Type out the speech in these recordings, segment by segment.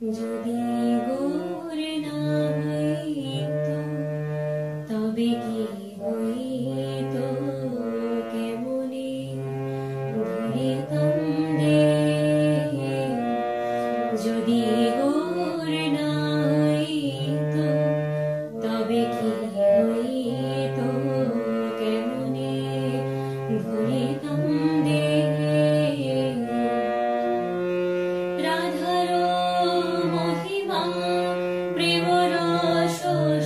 যদি গোর না হইতো তবে কি হইতো কেমনে ধরিতাম দেহ। যদি গোর না হইতো তবে কি হইতো কেমনে ধরিতাম দেহ। রাধার মহিমা প্রেম রস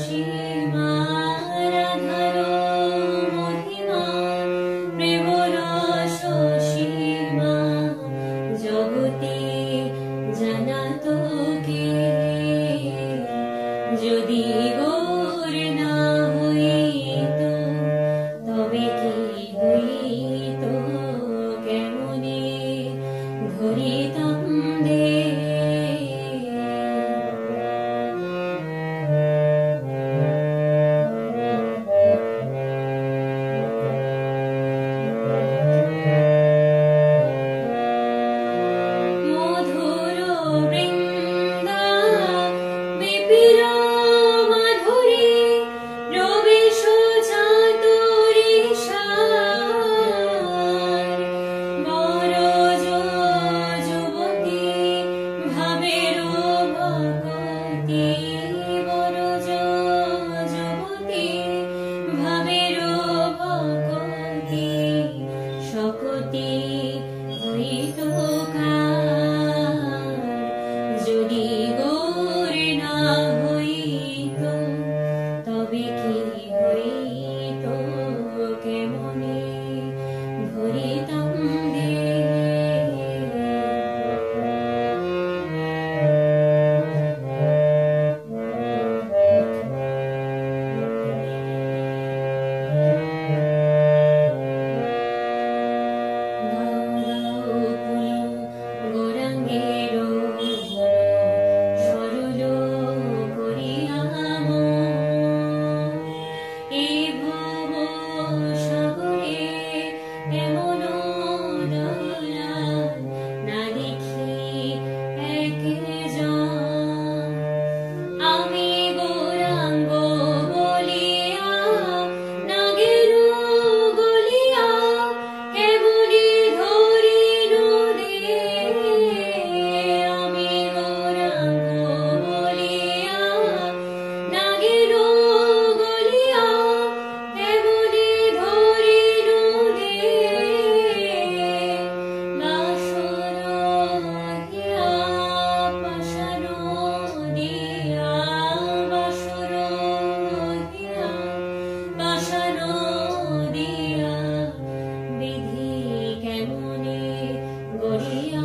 সীমা, রাধার মহিমা প্রেম রস সীমা, জগতে জানাত কে। যদি গোর না হইতো তবে কি হইতো কেমনে ধরিতাম দেহ। মধুর বৃন্দা বিপিন মাধুরী রবেশ চাতুরী সার, বরজ যুবতী ভাবের ভকতি, বরজ যুবতী ভাবের ভকতি, শকতি হইতো কার। যদি গোর না হইতো তবে কি হইতো কেমনে ধরিতাম দেহ। গৌরাঙ্গের সরল করিয়া এই ভব সাগরে এমন দয়াল না দেখি একজন। আমি গৌরাঙ্গ বলিয়া নাগের গলিয়া কেমনি ধরিনু দেহ। আমি গৌরাঙ্গ বলিয়া নাগের গলিয়া কেমনি ধরিনু দেহ। বাসর হিয়া পাশার দিয়া, বাসর হিয়া পাশার দিয়া বিধি কেমনে গড়িয়া